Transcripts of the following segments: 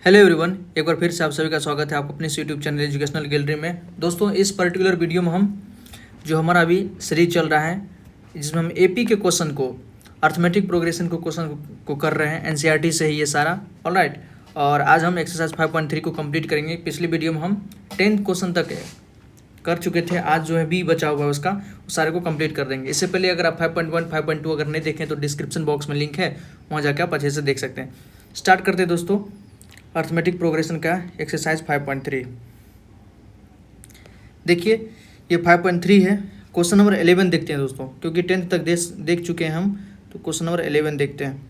Hello everyone, एक बार फिर से आप सभी का स्वागत है आपको अपने यूट्यूब चैनल एजुकेशनल गैलरी में। दोस्तों, इस पर्टिकुलर वीडियो में हम जो हमारा अभी सीरीज चल रहा है जिसमें हम एपी के क्वेश्चन को, अर्थमेटिक प्रोग्रेशन को क्वेश्चन को कर रहे हैं। एनसीईआरटी से ही ये सारा ऑलराइट। और आज हम एक्सरसाइज 5.3 को कंप्लीट करेंगे। पिछली वीडियो में हम 10th क्वेश्चन तक कर चुके थे। आज जो है बी बचा हुआ है उसका, उस सारे को कंप्लीट कर देंगे। इससे पहले अगर आप 5.1 5.2 अगर नहीं देखें तो डिस्क्रिप्शन बॉक्स में लिंक है, वहाँ जाकर आप अच्छे से देख सकते हैं। स्टार्ट करते हैं दोस्तों अर्थमेटिक प्रोग्रेशन का एक्सरसाइज 5.3। देखिए ये 5.3 है। क्वेश्चन नंबर 11 देखते हैं दोस्तों, क्योंकि 10th तक देख चुके हैं हम, तो क्वेश्चन नंबर 11 देखते हैं।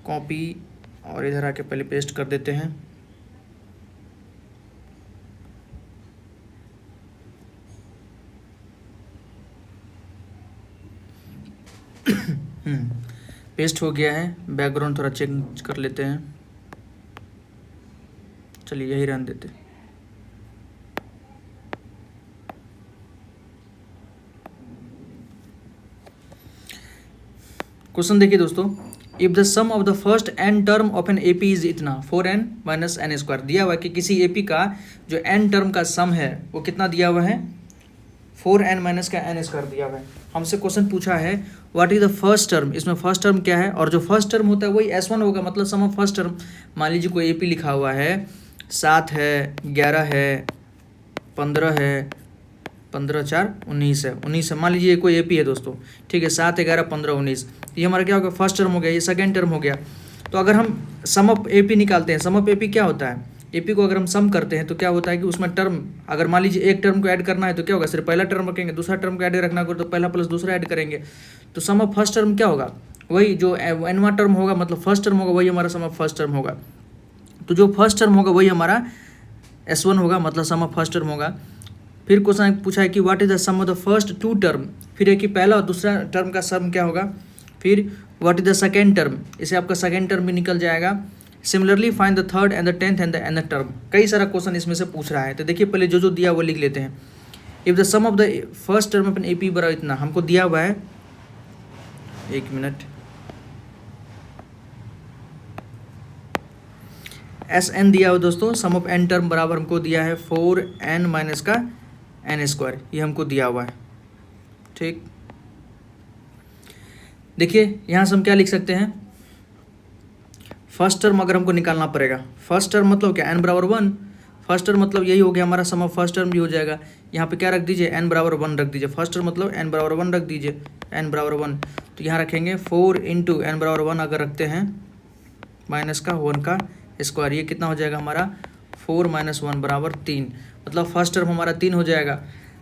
कॉपी और इधर आके पहले पेस्ट कर देते हैं। पेस्ट हो गया है। बैकग्राउंड थोड़ा चेंज कर लेते हैं। चलिए यही रहने देते। क्वेश्चन देखिए दोस्तों, if the sum of the first n term of an AP is इतना 4n माइनस एन स्क्वायर। दिया हुआ है कि किसी एपी का जो एन टर्म का सम है वो कितना दिया हुआ है, 4n माइनस का एन स्क्वायर दिया हुआ है। हमसे क्वेश्चन पूछा है what is the first term. इसमें फर्स्ट टर्म क्या है, और जो फर्स्ट टर्म होता है वही S1 होगा, मतलब सम ऑफ फर्स्ट टर्म। मान लीजिए कोई एपी लिखा हुआ है 7 है, 11 है, 15 है, 15 4 19 है, 19 है। मान लीजिए कोई एपी है दोस्तों, ठीक है, 7 11 15 19। ये हमारा क्या हो गया, फर्स्ट टर्म हो गया, ये सेकेंड टर्म हो गया। तो अगर हम सम ऑफ एपी निकालते हैं, सम ऑफ एपी क्या होता है, एपी को अगर हम सम करते हैं तो क्या होता है कि उसमें टर्म, अगर मान लीजिए एक टर्म को ऐड करना है तो क्या होगा, सिर्फ पहला टर्म रखेंगे। दूसरा टर्म को ऐड रखना होगा तो पहला प्लस दूसरा ऐड करेंगे। तो सम ऑफ फर्स्ट टर्म क्या होगा, वही जो एनवा टर्म होगा, मतलब फर्स्ट टर्म होगा, वही हमारा सम ऑफ फर्स्ट टर्म होगा। तो जो फर्स्ट टर्म होगा वही हमारा S1 होगा, मतलब सम ऑफ फर्स्ट टर्म होगा। फिर क्वेश्चन पूछा है कि what is the sum of the first two term. फिर है कि पहला और दूसरा टर्म का सम क्या होगा। फिर what is the second term, इसे आपका सेकेंड टर्म भी निकल जाएगा। Similarly find the third and the 10th and the nth term. कई सारा क्वेश्चन इसमें से पूछ रहा है, तो देखिए पहले जो दिया वो लिख लेते हैं। If the sum of the first term अपन एपी बराबर इतना, हमको दिया हुआ है, एक मिनट, SN दिया हुआ दोस्तों। सम ऑफ n टर्म बराबर हमको दिया है 4n माइनस का n स्क्वायर, ये हमको दिया हुआ है। ठीक, देखिए यहाँ से हम क्या लिख सकते हैं, फर्स्ट टर्म अगर हमको निकालना पड़ेगा। फर्स्ट टर्म मतलब क्या, n बराबर 1। फर्स्ट टर्म मतलब यही हो गया हमारा, सम ऑफ फर्स्ट टर्म भी हो जाएगा। यहाँ पे क्या रख दीजिए, n बराबर 1 रख दीजिए। फर्स्ट टर्म मतलब n बराबर 1 रख दीजिए, n बराबर 1। तो यहाँ रखेंगे 4 इंटू n बराबर 1 अगर रखते हैं, माइनस का 1 का स्क्वायर, ये कितना हो जाएगा हमारा 4 माइनस 1 बराबर 3। मतलब फर्स्ट टर्म हमारा 3 हो जाएगा।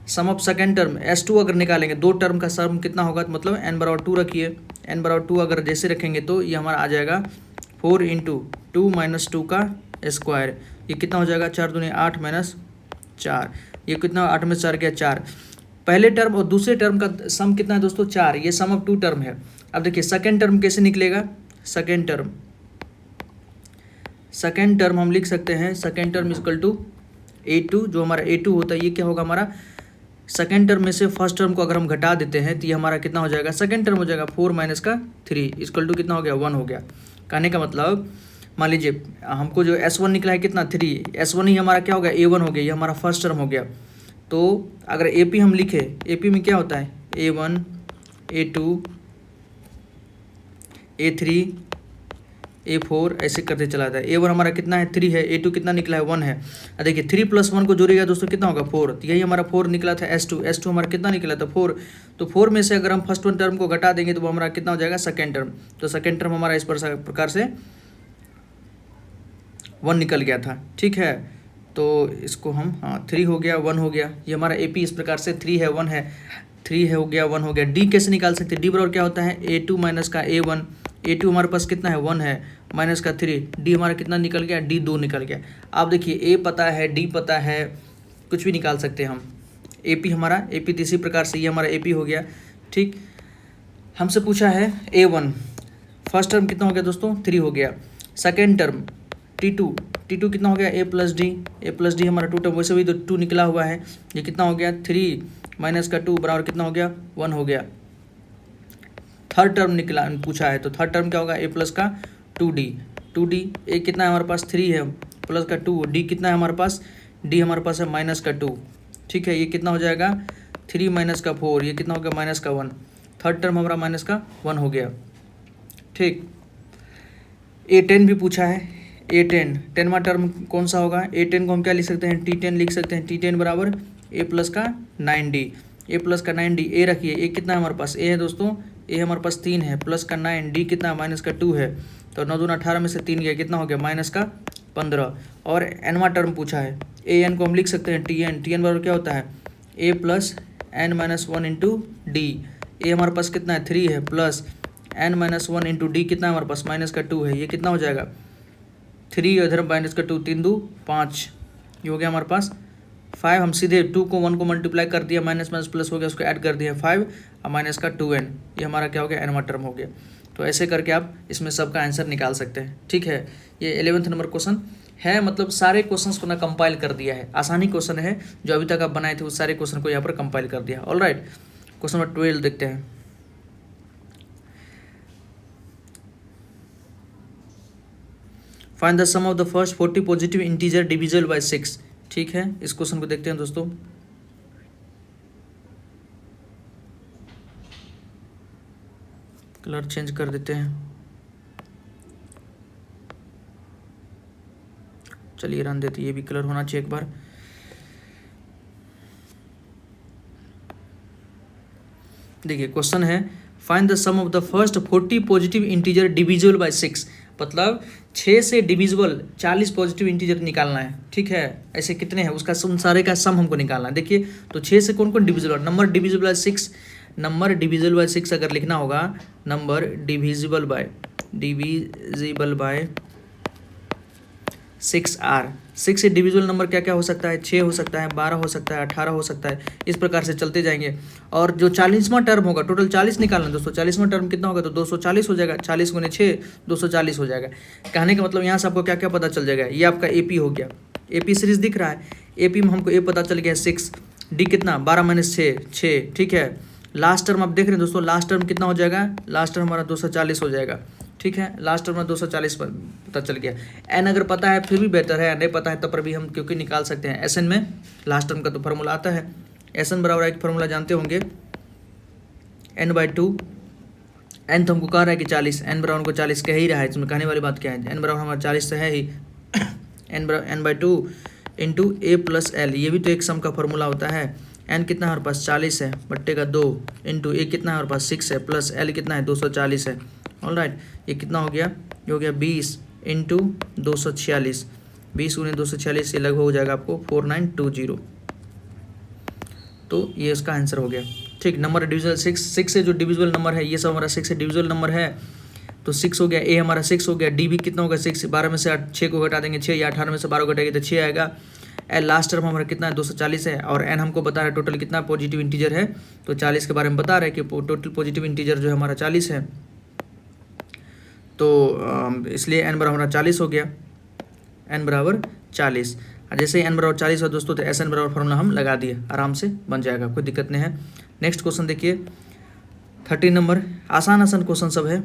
सम ऑफ सेकेंड टर्म S2 अगर निकालेंगे, दो टर्म का सम कितना होगा, तो मतलब n बराबर 2 रखिए। n बराबर 2 अगर जैसे रखेंगे तो ये हमारा आ जाएगा 4 इंटू 2 माइनस 2 का स्क्वायर, ये कितना हो जाएगा 4 दूनी 8 माइनस 4, ये कितना 8 में 4 गया 4। पहले टर्म और दूसरे टर्म का सम कितना है दोस्तों, 4। ये सम ऑफ 2 टर्म है। अब देखिए सेकेंड टर्म कैसे निकलेगा, सेकेंड टर्म हम लिख सकते हैं, second term equal to A2, जो हमारा A2 होता है, ये क्या होगा हमारा सेकेंड टर्म में से फर्स्ट टर्म को अगर हम घटा देते हैं तो ये हमारा कितना हो जाएगा, सेकेंड टर्म हो जाएगा 4 माइनस का 3 इक्वल टू कितना हो गया, 1 हो गया। कहने का मतलब मान लीजिए हमको जो S1 निकला है कितना 3, S1 ही हमारा क्या हो गया, A1 हो गया, ये हमारा फर्स्ट टर्म हो गया। तो अगर AP हम लिखे, AP में क्या होता है, A1 A2 A3 A4 ऐसे करते चला जाता है। A1 हमारा कितना है 3 है, A2 कितना निकला है 1 है। अब देखिए 3 + 1 को जोड़ेगा दोस्तों कितना होगा 4, तो यही हमारा 4 निकला था। S2 हमारा कितना निकला था 4। तो 4 में से अगर हम फर्स्ट टर्म को घटा देंगे तो वो हमारा कितना हो जाएगा, सेकेंड टर्म। तो सेकेंड टर्म हमारा इस प्रकार से 1 निकल गया था। ठीक है, तो इसको हम 3 हो गया 1 हो गया, ये हमारा AP इस प्रकार से 3 है 1 है, 3 है हो गया 1 हो गया। D कैसे निकाल सकते हैं, D बराबर क्या होता है, A2 माइनस का A1। A2 हमारे पास कितना है 1 है, माइनस का 3, D हमारा कितना निकल गया, D 2 निकल गया। आप देखिए A पता है, D पता है, कुछ भी निकाल सकते हैं हम। AP हमारा AP तो इसी प्रकार से ये हमारा AP हो गया। ठीक, हमसे पूछा है A1, फर्स्ट टर्म कितना हो गया दोस्तों 3 हो गया। सेकेंड टर्म T2 कितना हो गया, A प्लस डी हमारा 2 टर्म, वैसे भी तो 2 निकला हुआ है, ये कितना हो गया 3 माइनस का 2 बराबर कितना हो गया 1 हो गया। थर्ड टर्म निकला पूछा है, तो थर्ड टर्म क्या होगा, A प्लस का 2D 2d, ए कितना है हमारे पास 3 है प्लस का 2, डी कितना है हमारे पास, डी हमारे पास है माइनस का 2, ठीक है। ये कितना हो जाएगा 3 माइनस का 4, ये कितना हो गया माइनस का 1, थर्ड टर्म हमारा माइनस का 1 हो गया, ठीक। A10 भी पूछा है, A10 10वां टर्म कौन सा होगा, A10 को हम क्या लिख सकते हैं, T10 लिख सकते हैं, T10 बराबर A प्लस का 9D, A प्लस का 9D, ए रखिए, ए कितना है हमारे पास, ए है दोस्तों, ए हमारे पास 3 है प्लस का 9, डी कितना है माइनस का 2 है, तो 9 दूना 18 में से 3 गया, कितना हो गया माइनस का 15। और एनवां टर्म पूछा है, ए एन को हम लिख सकते हैं TN, TN बराबर क्या होता है A plus N minus 1 into D, A हमारे पास कितना है 3 है plus N minus 1 into D कितना है हमारे पास माइनस का 2 है, ये कितना हो जाएगा 3 इधर माइनस का 2, 3 2 5, ये हो गया हमारे पास 5। हम सीधे 2 को 1 को मल्टीप्लाई कर दिया, माइनस माइनस प्लस हो गया, उसको ऐड कर दिया 5 और माइनस का 2n, ये हमारा क्या हो गया एनवां टर्म हो गया। तो ऐसे करके आप इसमें सबका आंसर निकाल सकते हैं, ठीक है। ये 11th नंबर क्वेश्चन है, मतलब सारे क्वेश्चंस को ना कंपाइल कर दिया है, आसानी क्वेश्चन है जो अभी तक आप बनाए थे उस सारे क्वेश्चन को यहाँ पर कंपाइल कर दिया। ऑलराइट, क्वेश्चन नंबर 12 देखते हैं। Find the sum of the first 40 positive integer divisible by 6, ठीक है। इस क्वेश्चन को देखते हैं दोस्तों। कलर चेंज कर देते हैं, चलिए रन देते, ये भी कलर होना चाहिए एक बार। देखिए क्वेश्चन है find the sum of the first 40 positive integer divisible by 6, मतलब 6 से डिविजिबल 40 पॉजिटिव इंटीजर निकालना है, ठीक है। ऐसे कितने हैं उसका सारे का सम हमको निकालना है। देखिए तो 6 से कौन कौन divisible, number divisible by 6, number divisible by 6 अगर लिखना होगा, नंबर डिविजिबल बाय 6R, 6 से डिविजिबल नंबर क्या क्या हो सकता है, 6 हो सकता है, 12 हो सकता है, 18 हो सकता है, इस प्रकार से चलते जाएंगे। और जो 40वां टर्म होगा, टोटल 40 निकालना दोस्तों, 40वां टर्म कितना होगा तो 240 हो जाएगा, 40 गुने 6 240 हो जाएगा। कहने का मतलब यहाँ से आपको क्या क्या पता चल जाएगा, ये आपका AP हो गया, AP सीरीज दिख रहा है, AP में हमको A पता चल गया 6, D कितना 12 माइनस 6, ठीक है। लास्ट टर्म आप देख रहे हैं दोस्तों, लास्ट टर्म कितना हो जाएगा, लास्ट टर्म हमारा 240 हो जाएगा, ठीक है। लास्ट टर्म में 240 पर पता चल गया। एन अगर पता है फिर भी बेहतर है, नहीं पता है तब पर भी हम क्योंकि निकाल सकते हैं। SN में लास्ट टर्म का तो फार्मूला आता है, SN बराबर एक फार्मूला जानते होंगे n/2, n तो हमको कह रहा है कि 40, n बराबर हमको 40 कह ही रहा है, इसमें कहने वाली बात क्या है, n बराबर हमारा 40 तो है ही n/2 into A plus L, ये भी तो एक सम का फार्मूला होता है। n कितना हमारे पास 40 है बट्टे का 2 इंटू A कितना है हमारे पास 6 है प्लस L कितना है 240 है। ऑलराइट, ये कितना हो गया, ये हो गया 20 इंटू 246, 20 गुने 246, ये लगभग हो जाएगा आपको 4920, तो ये इसका आंसर हो गया, ठीक। नंबर डिविजिबल 6 से जो डिविजिबल नंबर है ये सब हमारा 6 से डिविजिबल नंबर है, तो 6 हो गया, A हमारा 6 हो गया, D भी कितना होगा 6, 12 में से 6 को घटा देंगे 6, या 18 में से 12 घटाएंगे तो 6 आएगा। L लास्ट टर्म हमारा कितना है 240 है, और N हमको बता रहा है टोटल कितना पॉजिटिव इंटीजर है, तो 40 के बारे में बता रहे हैं कि टोटल पॉजिटिव इंटीजर जो है हमारा 40 है, तो इसलिए n बराबर 40 हो गया, n बराबर 40। जैसे ही n बराबर 40 हो दोस्तों तो SN बराबर फॉर्मूला हम लगा दिए, आराम से बन जाएगा, कोई दिक्कत नहीं है। नेक्स्ट क्वेश्चन देखिए 13 नंबर, आसान क्वेश्चन सब है,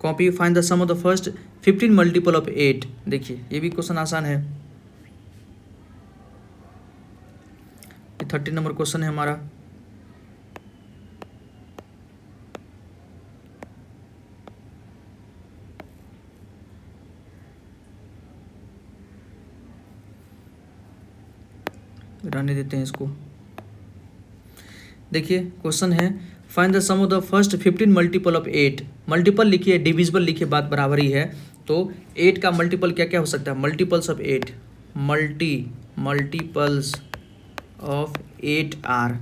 copy find the sum of the first 15 multiple of 8, देखिए ये भी क्वेश्चन आसान है। 13 नंबर क्वेश्चन है हमारा, रहने देते हैं इसको। देखिए क्वेश्चन है find the sum of the first 15 multiple of 8, multiple लिखिए डिविजिबल लिखिए, बात बराबर ही है, तो 8 का मल्टीपल क्या क्या हो सकता है, multiples of 8, multiples of 8R,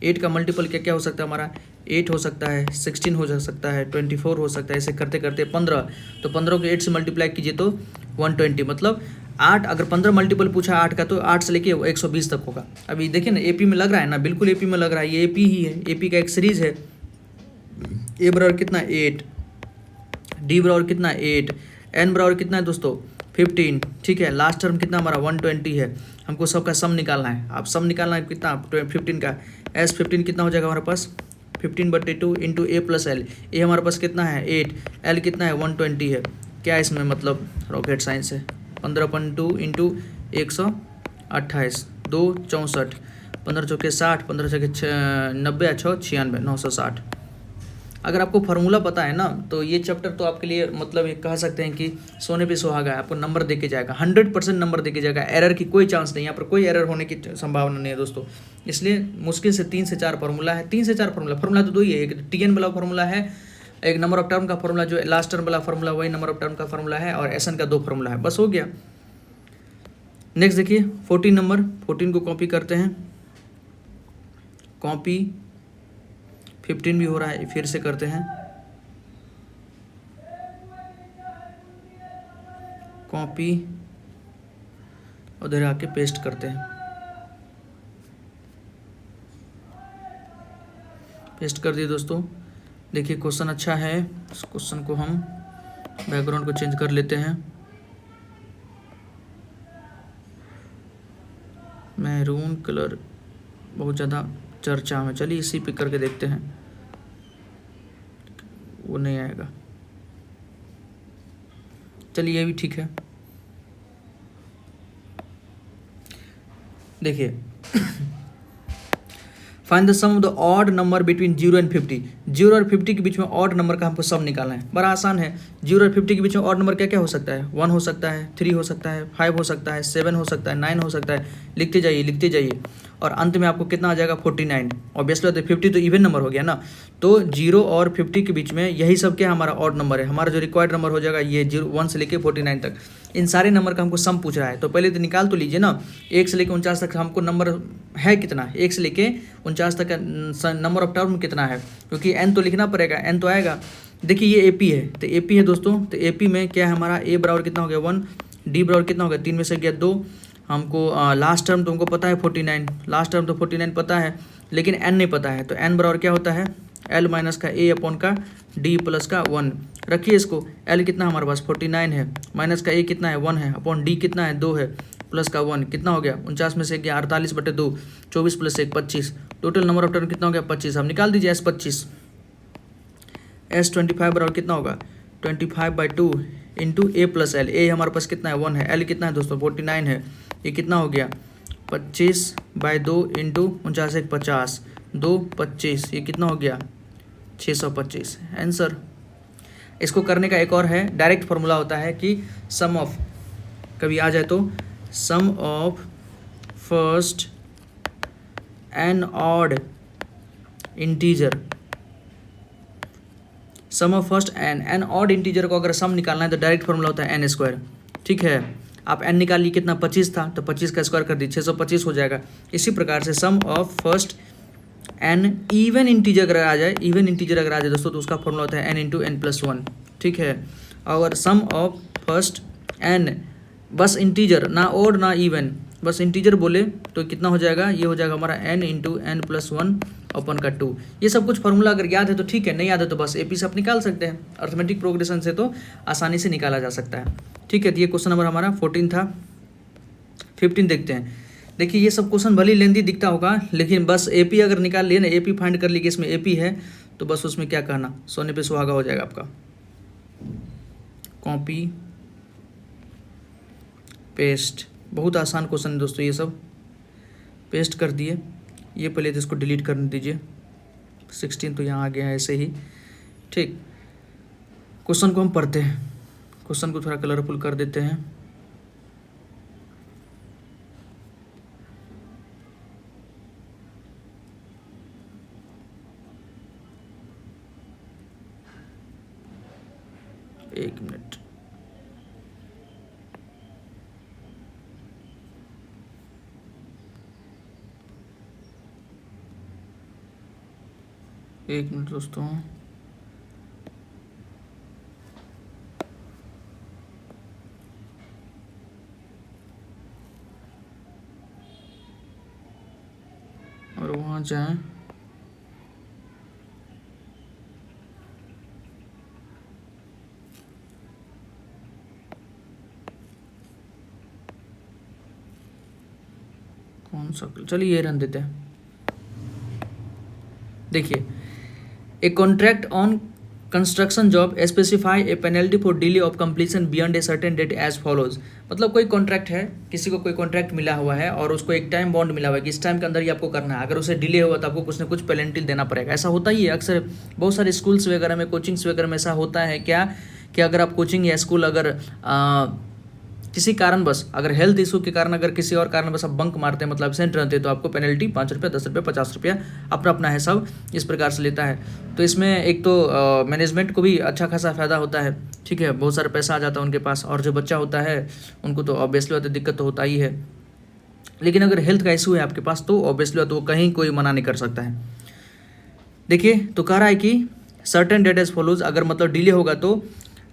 8 का मल्टीपल क्या क्या हो सकता है हमारा, 8 हो सकता है, 16 हो सकता है, 24 हो सकता है, ऐसे करते करते 15, तो 15 को 8 से मल्टीप्लाई कीजिए तो 120, मतलब 8, अगर 15 मल्टीपल पूछा 8 का तो 8 से लेके 120 तक होगा। अभी देखिए ना AP में लग रहा है ना, बिल्कुल AP में लग रहा है, ये AP ही है, AP का एक सीरीज है। A बराबर कितना 8, D बराबर कितना 8, N बराबर कितना है दोस्तों 15, ठीक है। लास्ट टर्म कितना हमारा 120 है, हमको सबका सम निकालना है। आप सम निकालना है कितना 15 का, S15 कितना हो जाएगा हमारे पास 15/2 into A plus L, A हमारे पास कितना है 8, L कितना है 120 है, क्या इसमें मतलब रॉकेट साइंस है। 15/2 इंटू 128, 2 64, 15 चौके 60, 15 चौके 90, 6 96, 960। अगर आपको फार्मूला पता है ना तो ये चैप्टर तो आपके लिए मतलब ये कह सकते हैं कि सोने पे सुहागा है। आपको नंबर दे के जाएगा, 100% नंबर दे के जाएगा, एरर की कोई चांस नहीं, यहाँ पर कोई एरर होने की संभावना नहीं है दोस्तों। इसलिए मुश्किल से 3 से 4 फार्मूला है, 3 से 4 फार्मूला तो दो ही है। एक TN वाला फार्मूला है, एक नंबर ऑफ टर्म का फार्मूला, जो लास्ट टर्म वाला फार्मूला वही नंबर ऑफ टर्म का फार्मूला है, और SN का 2 फार्मूला है, बस हो गया। नेक्स्ट देखिए 14 नंबर, 14 को कॉपी करते हैं, कॉपी 15 भी हो रहा है, फिर से करते हैं कॉपी, उधर आके पेस्ट करते हैं, पेस्ट कर दिए दोस्तों। देखिए क्वेश्चन अच्छा है, इस क्वेश्चन को हम बैकग्राउंड को चेंज कर लेते हैं, मैरून कलर बहुत ज़्यादा चर्चा में, चलिए इसी पे करके देखते हैं, वो नहीं आएगा, चलिए ये भी ठीक है। देखिए find the sum of the odd number between 0 and 50। 0 और 50 के बीच में ऑड नंबर का हमको सम निकालना है, बड़ा आसान है। 0 और 50 के बीच में ऑड नंबर क्या क्या हो सकता है, 1 हो सकता है, 3 हो सकता है, 5 हो सकता है, 7 हो सकता है, 9 हो सकता है, लिखते जाइए लिखते जाइए, और अंत में आपको कितना आ जाएगा 49। ऑब्वियसली 50 तो इवन नंबर हो गया ना, तो 0 और 50 के बीच में यही सब क्या हमारा ऑड नंबर है। हमारा जो रिक्वायर्ड नंबर हो जाएगा ये 1 से लेके 49 तक, इन सारे नंबर का हमको सम पूछ रहा है, तो पहले तो निकाल तो लीजिए ना। 1 से लेके 49 तक हमको नंबर है कितना, 1 से लेके 49 तक का नंबर ऑफ टर्म कितना है, क्योंकि n तो लिखना पड़ेगा, n तो आएगा। देखिए ये AP है, तो AP है दोस्तों, तो AP में क्या है हमारा, A बराबर कितना हो गया 1, D बराबर कितना हो गया 3 में से गया 2, हमको लास्ट टर्म तो हमको पता है 49, लास्ट टर्म तो 49 पता है, लेकिन n नहीं पता है, तो n बराबर क्या होता है L माइनस का A अपॉन का D प्लस का 1। रखिए इसको, L कितना हमारे पास 49 है, माइनस का A कितना है 1 है, अपॉन D कितना है 2 है, प्लस का 1 कितना हो गया 49 में से गया 48/2, 24 plus 1 25, total number of term कितना हो गया 25। अब निकाल दीजिए S25, S25 बराबर कितना होगा 25/2 into A plus L, A हमारे पास कितना है 1 है, L कितना है दोस्तों 49 है, ये कितना हो गया 25/2 इंटू 49 1 50, 2 25, ये कितना हो गया 625 आंसर। इसको करने का एक और है, डायरेक्ट फॉर्मूला होता है कि सम ऑफ, कभी आ जाए तो sum of first N odd integer, sum of first N odd integer को अगर सम निकालना है तो डायरेक्ट फॉर्मूला होता है n²। ठीक है, आप n निकालिए, कितना 25 था, तो 25 का स्क्वायर कर दीजिए 625 हो जाएगा। इसी प्रकार से sum of first n even integer अगर आ जाए, इवन इंटीजर अगर आ जाए दोस्तों, तो उसका फॉर्मूला होता है n इंटू n प्लस 1। ठीक है, और सम ऑफ फर्स्ट n बस इंटीजर, ना ओड ना इवन, बस इंटीजर बोले तो कितना हो जाएगा, ये हो जाएगा हमारा n इंटू n प्लस 1 अपन का 2। ये सब कुछ फार्मूला अगर याद है तो ठीक है, नहीं याद है तो बस AP से आप निकाल सकते हैं, अर्थमेटिक प्रोग्रेशन से तो आसानी से निकाला जा सकता है। ठीक है, तो ये क्वेश्चन नंबर हमारा 14 था। 15 देखते हैं। देखिए ये सब क्वेश्चन भले लेंदी दिखता होगा, लेकिन बस AP अगर निकाल लिए ना, AP फाइंड कर लीजिए, इसमें AP है तो बस उसमें क्या कहना, सोने पे सुहागा हो जाएगा आपका। कॉपी पेस्ट, बहुत आसान क्वेश्चन है दोस्तों, ये सब पेस्ट कर दिए। ये पहले तो इसको डिलीट करने दीजिए, 16 तो यहाँ आ गया है ऐसे ही। ठीक, क्वेश्चन को हम पढ़ते हैं, क्वेश्चन को थोड़ा कलरफुल कर देते हैं। एक मिनट, एक मिनट दोस्तों, और वहाँ जाएं, कौन सा, चलिए ये रन देते हैं। देखिए, a contract on construction job specify a penalty for delay of completion beyond a certain date as follows. मतलब कोई कॉन्ट्रैक्ट है, किसी को कोई कॉन्ट्रैक्ट मिला हुआ है और उसको एक टाइम बॉन्ड मिला हुआ है कि इस टाइम के अंदर ही आपको करना है, अगर उसे डिले हुआ तो आपको कुछ ना कुछ पेनल्टी देना पड़ेगा। ऐसा होता ही है अक्सर, बहुत सारे स्कूल्स वगैरह में, कोचिंग्स वगैरह में ऐसा होता है क्या कि अगर आप कोचिंग या स्कूल अगर किसी कारणवश, अगर हेल्थ इशू के कारण, अगर किसी और कारणवश आप बंक मारते हैं, मतलब एब्सेंट रहते हैं, तो आपको पेनल्टी 5 रुपये, 10 रुपये, 50 रुपया अपना अपना है, सब इस प्रकार से लेता है। तो इसमें एक तो मैनेजमेंट को भी अच्छा खासा फ़ायदा होता है, ठीक है, बहुत सारा पैसा आ जाता है उनके पास, और जो बच्चा होता है उनको तो ऑब्वियसली बात है दिक्कत तो होता ही है। लेकिन अगर हेल्थ का इशू है आपके पास तो ऑब्वियसली बात वो कहीं कोई मना नहीं कर सकता है। देखिए तो कह रहा है कि सर्टेन डेट एज फॉलोज, अगर मतलब डिले होगा तो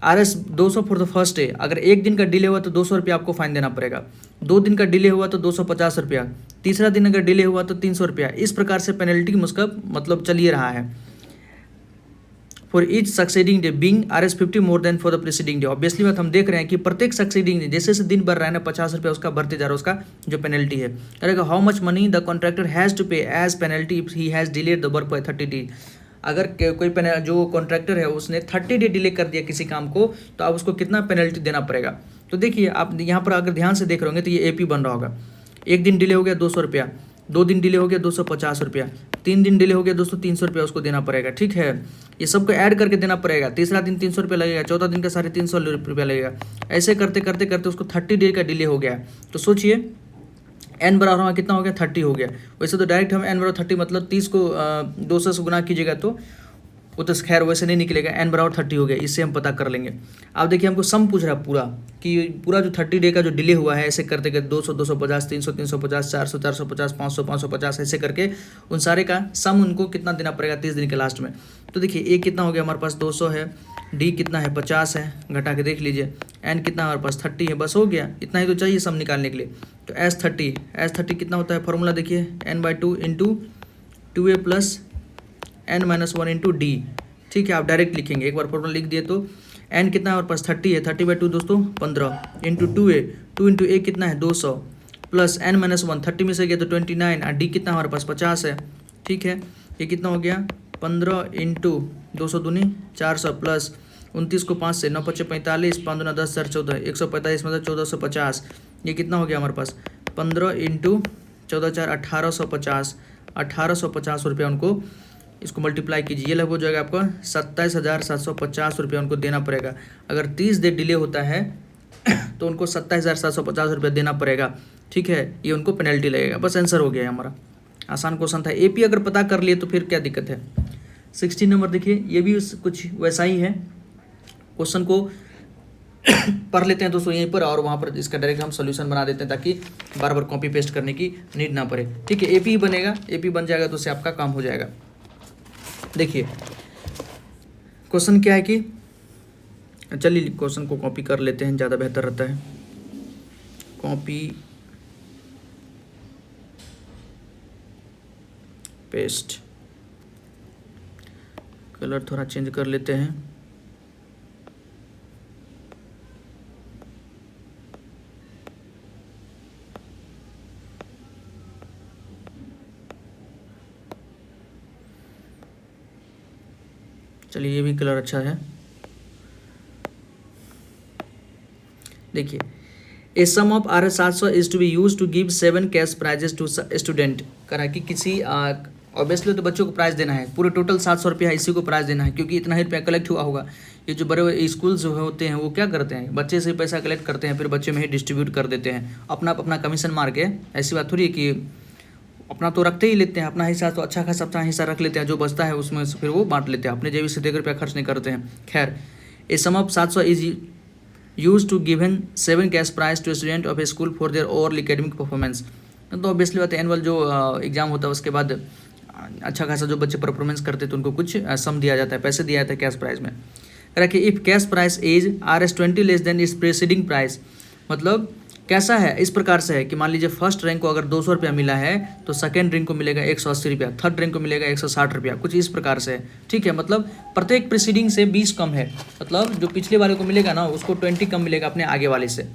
RS 200 for the first day, अगर एक दिन का डिले हुआ तो 200 रुपया आपको फाइन देना पड़ेगा, 2 दिन का डिले हुआ तो 250 रुपया, तीसरा दिन अगर डिले हुआ तो 300 रुपया। इस प्रकार से पेनल्टी उसका मतलब चल ही रहा है। For each succeeding day being RS 50 more than for the preceding day. Obviously बात हम देख रहे हैं कि प्रत्येक सक्सीडिंग डे जैसे जैसे दिन बढ़ रहा है ना, 50 रुपया उसका बढ़ते जा रहा है, उसका जो पेनल्टी है। करेगा how much money the contractor has to pay as penalty if he has delayed the work by 30 day. अगर कोई जो कॉन्ट्रैक्टर है उसने 30 डे डिले कर दिया किसी काम को, तो आप उसको कितना पेनल्टी देना पड़ेगा। तो देखिए आप यहाँ पर अगर ध्यान से देख रहे होंगे तो ये AP बन रहा होगा। एक दिन डिले हो गया 200 रुपया, 2 दिन डिले हो गया 250 रुपया, 3 दिन डिले हो गया दोस्तों 300 रुपया उसको देना पड़ेगा, ठीक है। ये सबको ऐड करके देना पड़ेगा। तीसरा दिन 300 रुपया लगेगा, चौथा दिन का 350 रुपया लगेगा। ऐसे करते करते करते उसको 30 डे का डिले हो गया। तो सोचिए n बराबर हमारा कितना हो गया, 30 हो गया। वैसे तो डायरेक्ट हम n बराबर 30 मतलब 30 को 200 से गुना कीजिएगा तो वो तो खैर वैसे नहीं निकलेगा, n बराबर 30 हो गया, इससे हम पता कर लेंगे। अब देखिए हमको सम पूछ रहा है पूरा, कि पूरा जो 30 डे का जो डिले हुआ है, ऐसे करते करते 200, 250, 300, 350, 400, 450, 500, 550, ऐसे करके उन सारे का सम उनको कितना देना पड़ेगा 30 दिन के लास्ट में। तो देखिए A कितना हो गया हमारे पास 200 है, D कितना है 50 है, घटा के देख लीजिए, N कितना हमारे पास 30 है, बस हो गया, इतना ही तो चाहिए सम निकालने के लिए। तो S30 कितना होता है, फॉर्मूला देखिए n/2 into 2A plus n-1 into D, ठीक है। आप डायरेक्ट लिखेंगे, एक बार फॉर्मूला लिख दिए तो n कितना है हमारे पास 30 है, 30/2 दोस्तों 15 इंटू 2A, 2 इंटू A कितना है 200 प्लस n-1, 30 में से गया तो 29, और D कितना हमारे पास 50 है, ठीक है। ये कितना हो गया 15 इंटू 200 दूनी 400 प्लस 29 को 5 से 9 5 45, 5 दूना 10 4 14, 145 मतलब 1450। ये कितना हो गया हमारे पास 15 इंटू 14 4 1850, 1850 रुपया उनको इसको मल्टीप्लाई कीजिए, ये लगभग हो जाएगा आपका 27,750 रुपया उनको देना पड़ेगा। अगर 30 दिन डिले होता है तो उनको 27,750 रुपया देना पड़ेगा, ठीक है। ये उनको पेनल्टी लगेगा। बस आंसर हो गया हमारा, आसान क्वेश्चन था। AP अगर पता कर लिए तो फिर क्या दिक्कत है। 16 नंबर देखिए, ये भी कुछ वैसा ही है। क्वेश्चन को पढ़ लेते हैं दोस्तों यहीं पर, और वहाँ पर इसका डायरेक्ट हम सोल्यूशन बना देते हैं ताकि बार बार कॉपी पेस्ट करने की नीड ना पड़े, ठीक है। AP ही बनेगा, AP बन जाएगा तो उससे आपका काम हो जाएगा। देखिए क्वेश्चन क्या है कि, चलिए क्वेश्चन को कॉपी कर लेते हैं, ज़्यादा बेहतर रहता है। कॉपी पेस्ट, कलर थोड़ा चेंज कर लेते हैं। चलिए ये भी कलर अच्छा है। देखिए a sum of RS 700 is to be use to give 7 cash prizes to student. करा कि किसी ऑब्वियसली तो बच्चों को प्राइज़ देना है, पूरे टोटल 700 रुपया इसी को प्राइज़ देना है, क्योंकि इतना ही रुपया कलेक्ट हुआ होगा। ये जो बड़े बड़े स्कूल जो होते हैं वो क्या करते हैं, बच्चे से पैसा कलेक्ट करते हैं, फिर बच्चे में ही डिस्ट्रीब्यूट कर देते हैं, अपना अपना कमीशन मार के। ऐसी बात थोड़ी है कि अपना तो रखते ही लेते हैं, अपना हिस्सा तो अच्छा खासा अपना हिस्सा रख लेते हैं, जो बचता है उसमें से फिर वो बांट लेते हैं, अपने जेबी से 1 रुपया खर्च नहीं करते हैं। खैर a sum of 700 is use to given 7 cash prize to student of a school for their overall academic performance. तो ऑब्वियसली बात है, एनुअल जो एग्जाम होता है उसके बाद अच्छा खासा जो बच्चे परफॉर्मेंस करते तो उनको कुछ सम दिया जाता है, पैसे दिया जाता है कैश प्राइज में। कह कि if cash price is RS 20 less than is preceding price, मतलब कैसा है, इस प्रकार से है कि मान लीजिए फर्स्ट रैंक को अगर 200 रुपया मिला है तो सेकेंड रैंक को मिलेगा 180 रुपया, थर्ड रैंक को मिलेगा 160 रुपया, कुछ इस प्रकार से है, ठीक है। मतलब प्रत्येक प्रीसीडिंग से 20 कम है, मतलब जो पिछले वाले को मिलेगा ना उसको 20 कम मिलेगा अपने आगे वाले से।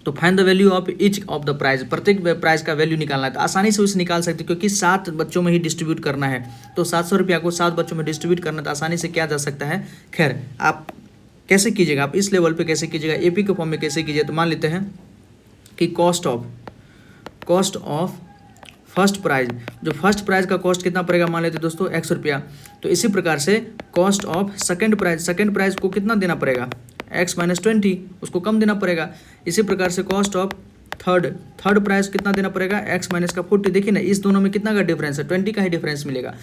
तो find the value of each of the prize, प्रत्येक प्राइज का वैल्यू निकालना है। तो आसानी से उसे निकाल सकते क्योंकि 7 बच्चों में ही डिस्ट्रीब्यूट करना है, तो 700 रुपया को 7 बच्चों में डिस्ट्रीब्यूट करना तो आसानी से किया जा सकता है। खैर आप कैसे कीजिएगा, आप इस लेवल पे कैसे कीजिएगा, एपी के फॉर्म में कैसे कीजिए। तो मान लेते हैं कि कॉस्ट ऑफ फर्स्ट प्राइज, जो फर्स्ट प्राइज का कॉस्ट कितना पड़ेगा मान लेते हैं दोस्तों 100 रुपया। तो इसी प्रकार से कॉस्ट ऑफ सेकंड प्राइज को कितना देना पड़ेगा, x माइनस 20, उसको कम देना पड़ेगा। इसी प्रकार से कॉस्ट ऑफ थर्ड प्राइस कितना देना पड़ेगा, x माइनस का 40। देखिए ना इस दोनों में कितना का डिफरेंस है, 20 का ही डिफरेंस मिलेगा।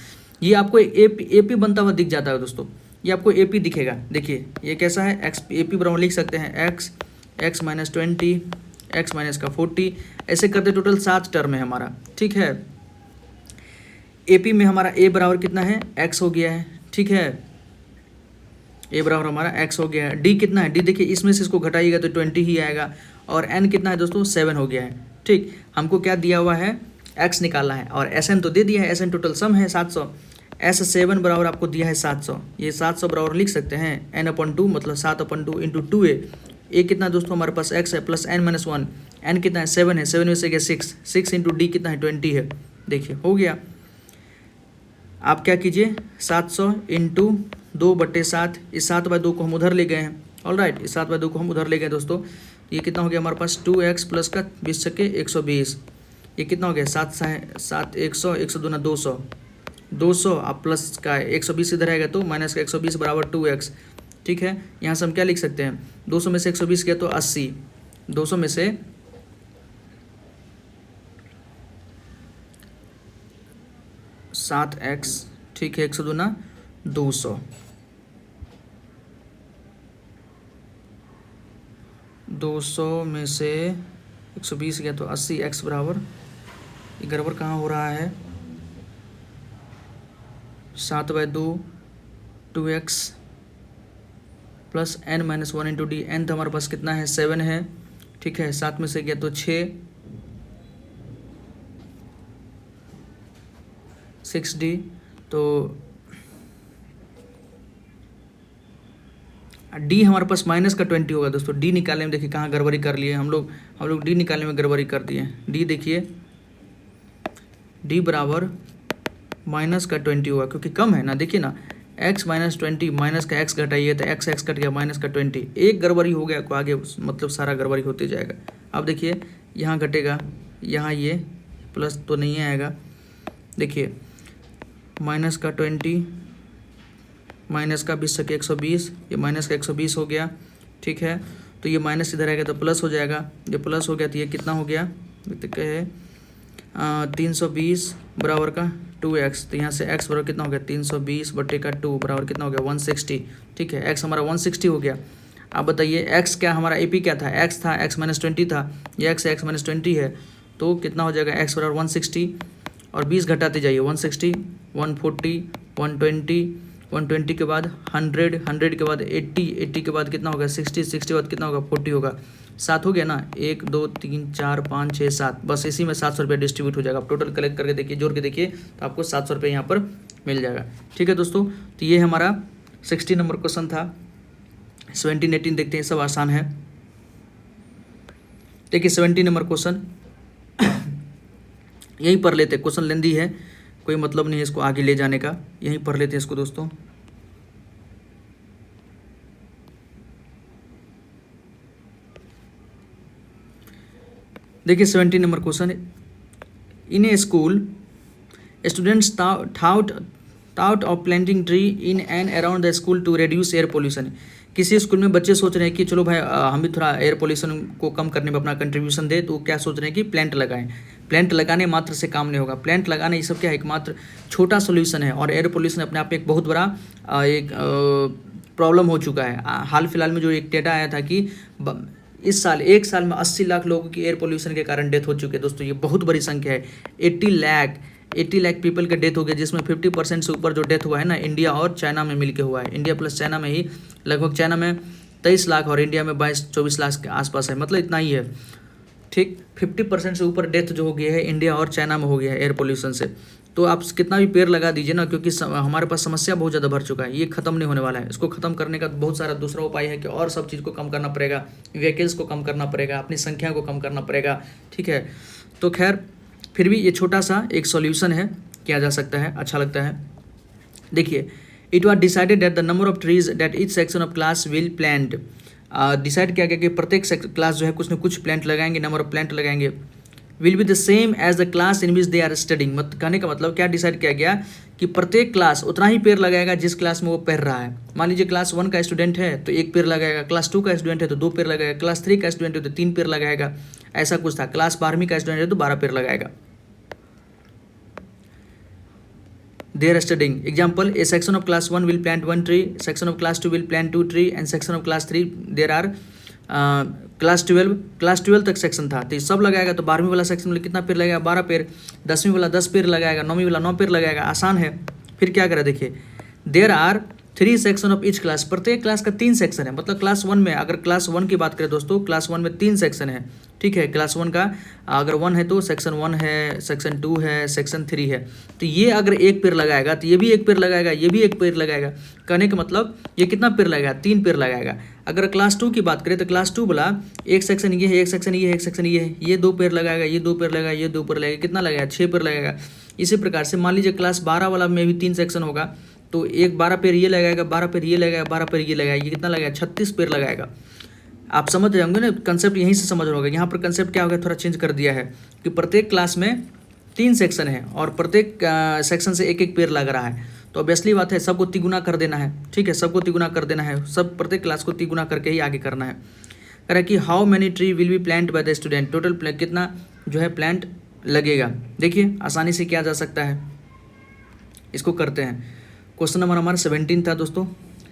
ये आपको एपी बनता हुआ दिख जाता है दोस्तों, ये आपको एपी दिखेगा। देखिए ये कैसा है, एक्स एपी बराबर लिख सकते हैं x माइनस 20, x माइनस का 40, ऐसे करते टोटल 7 टर्म है हमारा। ठीक है, एपी में हमारा a बराबर कितना है, x हो गया है। ठीक है, a बराबर हमारा x हो गया है। d कितना है, d देखिए इसमें से इसको घटाइएगा तो 20 ही आएगा। और n कितना है दोस्तों, 7 हो गया है। ठीक, हमको क्या दिया हुआ है, x निकालना है और sn तो दे दिया है, sn टोटल सम है 700। S7 बराबर आपको दिया है 700, ये 700 बराबर लिख सकते हैं n/2 मतलब 7/2 इंटू 2a। ए कितना दोस्तों हमारे पास x है प्लस n माइनस 1, n कितना है 7 है, 7 में से गया 6 इंटू डी कितना है 20 है। देखिए हो गया। आप क्या कीजिए 700 इंटू 2/7, इस 7/2 को हम उधर ले गए हैं। ऑलराइट, इस 7/2 को हम उधर ले गए दोस्तों। ये कितना हो गया हमारे पास 2x प्लस का 20 छक्के 120, ये कितना हो गया 7 100 100 दूना 200 आप प्लस का 120 इधर आएगा तो माइनस का 120 बराबर 2x। ठीक है, यहाँ से हम क्या लिख सकते हैं, 200 में से 120 किया तो 80, 200 में से 7x, ठीक है 100 दूना 200, 200 में से 120 गया तो 80, x बराबर, ये गड़बड़ कहाँ हो रहा है, 7/2 2x plus n minus 1 into d. N तो हमारे पास कितना है 7 है। ठीक है, 7 में से गया तो 6d, तो डी हमारे पास माइनस का 20 होगा दोस्तों। डी निकालने में देखिए कहाँ गड़बड़ी कर लिए हम लोग डी निकालने में गड़बड़ी कर दिए। डी देखिए, डी बराबर माइनस का 20 होगा क्योंकि कम है ना। देखिए ना x माइनस 20, माइनस का x घटाइए तो x कट गया माइनस का 20, एक गड़बड़ी हो गया आगे मतलब सारा गड़बड़ी होते जाएगा। अब देखिए यहाँ घटेगा, यहाँ ये प्लस तो नहीं आएगा। देखिए माइनस का 20, माइनस का 20 छक्के 120, ये माइनस का 120 हो गया। ठीक है, तो ये माइनस इधर आएगा तो प्लस हो जाएगा, ये प्लस हो गया तो ये कितना हो गया, देखते है 320 बराबर का 2x, तो यहाँ से x बराबर कितना हो गया 320/2 बराबर कितना हो गया 160। ठीक है, x हमारा 160 हो गया। आप बताइए x क्या हमारा AP क्या था, x था x माइनस 20 था, ये x है x माइनस 20 है, तो कितना हो जाएगा x बराबर 160 और 20 घटाते जाइए 160 140 120 120 के बाद 100 100 के बाद 80 80 के बाद कितना होगा 60 60 के बाद कितना होगा 40 होगा। 7 हो गया ना, 1 2 3 4 5 6 7, बस इसी में 700 रुपये डिस्ट्रीब्यूट हो जाएगा। आप टोटल कलेक्ट करके देखिए, जोड़ के देखिए तो आपको 700 रुपये यहाँ पर मिल जाएगा। ठीक है दोस्तों, तो ये हमारा 60 नंबर क्वेश्चन था। 17 18 देखते हैं, सब आसान है। देखिए 17 नंबर क्वेश्चन यहीं पढ़ लेते, क्वेश्चन लेंदी है, कोई मतलब नहीं है इसको आगे ले जाने का, यहीं पढ़ लेते हैं इसको दोस्तों। देखिए 17 number question, in a school students thought of planting tree in and around the school to reduce air pollution. किसी स्कूल में बच्चे सोच रहे हैं कि चलो भाई हम भी थोड़ा एयर पोल्यूशन को कम करने में अपना कंट्रीब्यूशन दे, तो क्या सोच रहे हैं कि प्लांट लगाएं। प्लांट लगाने मात्र से काम नहीं होगा, प्लांट लगाने ये सब क्या है, एक मात्र छोटा सोल्यूशन है। और एयर पोल्यूशन अपने आप में एक बहुत बड़ा एक प्रॉब्लम हो चुका है। हाल फिलहाल में जो एक डेटा आया था कि इस साल 1 साल में 80 लाख लोगों की एयर पोल्यूशन के कारण डेथ हो चुकी है दोस्तों। ये बहुत बड़ी संख्या है। 80 लाख पीपल के डेथ हो गए, जिसमें 50% से ऊपर जो डेथ हुआ है ना इंडिया और चाइना में मिलके हुआ है। इंडिया प्लस चाइना में ही लगभग, चाइना में 23 लाख और इंडिया में 22-24 लाख के आसपास है, मतलब इतना ही है। ठीक, 50% से ऊपर डेथ जो हो गई है इंडिया और चाइना में हो गया है एयर पोल्यूशन से। तो आप कितना भी पेड़ लगा दीजिए ना, क्योंकि हमारे पास समस्या बहुत ज़्यादा भर चुका है, ये खत्म नहीं होने वाला है। इसको खत्म करने का बहुत सारा दूसरा उपाय है कि और सब चीज़ को कम करना पड़ेगा, व्हीकल्स को कम करना पड़ेगा, अपनी संख्या को कम करना पड़ेगा, ठीक है। तो खैर फिर भी ये छोटा सा एक सॉल्यूशन है, किया जा सकता है, अच्छा लगता है। देखिए, it was decided that the number of trees that each section of class will plant, decide किया गया कि प्रत्येक क्लास जो है कुछ न कुछ प्लांट लगाएंगे, नंबर ऑफ प्लांट लगाएंगे, will be the same as the class in which they are studying. कहने का मतलब क्या डिसाइड किया गया कि प्रत्येक क्लास उतना ही पेड़ लगाएगा जिस क्लास में वो पढ़ रहा है। मान लीजिए क्लास 1 का स्टूडेंट है तो 1 पेड़ लगाएगा, क्लास 2 का स्टूडेंट है तो 2 पेड़ लगाएगा, क्लास 3 का स्टूडेंट है तो 3 पेड़ लगाएगा, ऐसा कुछ था। क्लास 12वीं का स्टूडेंट है तो 12 पेड़ लगाएगा। They are studying. Example: a section of class 1 will plant 1 tree, section of class 2 will plant 2 tree, and section of class 3 there are class 12 तक सेक्शन था, तो सब लगाएगा। तो 12वीं वाला सेक्शन में कितना पेड़ लगाएगा? 12 पेड़। 10वीं वाला 10 पेड़ लगाएगा, 9वीं वाला 9 पेड़ लगाएगा। आसान है। फिर क्या करें, देखिए, there are 3 section of each class, प्रत्येक क्लास का 3 सेक्शन है। मतलब क्लास 1 में, अगर क्लास 1 की बात करें दोस्तों, क्लास 1 में 3 सेक्शन है, ठीक है। क्लास 1 का अगर 1 है तो सेक्शन 1 है, सेक्शन 2 है, सेक्शन 3 है। तो ये अगर 1 पेड़ लगाएगा तो ये भी 1 पेड़ लगाएगा, ये भी 1 पेड़ लगाएगा। कहने का मतलब ये कितना पेड़ लगाएगा? 3 पेड़ लगाएगा। अगर क्लास 2 की बात करें तो क्लास 2 वाला एक सेक्शन ये है, एक सेक्शन ये है, एक सेक्शन ये है, ये 2 पेड़ लगाएगा, ये 2 पेड़ लगाएगा, ये 2 पेड़ लगाएगा। कितना लगाएगा? 6 पेड़ लगाएगा। इसी प्रकार से मान लीजिए क्लास 12 वाला में भी 3 सेक्शन होगा, तो एक 12 पेड़ ये लगाएगा, 12 पेड़ ये लगाएगा, 12 पेड़ ये लगाएगा। ये कितना लगाएगा? 36 पेड़ लगाएगा। आप समझ जाएंगे ना, कंसेप्ट यहीं से समझ होगा। यहाँ पर कंसेप्ट क्या हो गया, थोड़ा चेंज कर दिया है कि प्रत्येक क्लास में 3 सेक्शन है और प्रत्येक सेक्शन से एक एक पेड़ लग रहा है। तो ऑब्वियसली बात है, सबको तिगुना कर देना है, ठीक है। सबको तिगुना कर देना है, सब प्रत्येक क्लास को तिगुना करके ही आगे करना है। कह रहा है कि how many tree will be plant by the student, total कितना जो है प्लांट लगेगा। देखिए, आसानी से किया जा सकता है, इसको करते हैं। क्वेश्चन नंबर हमारा 17 था दोस्तों।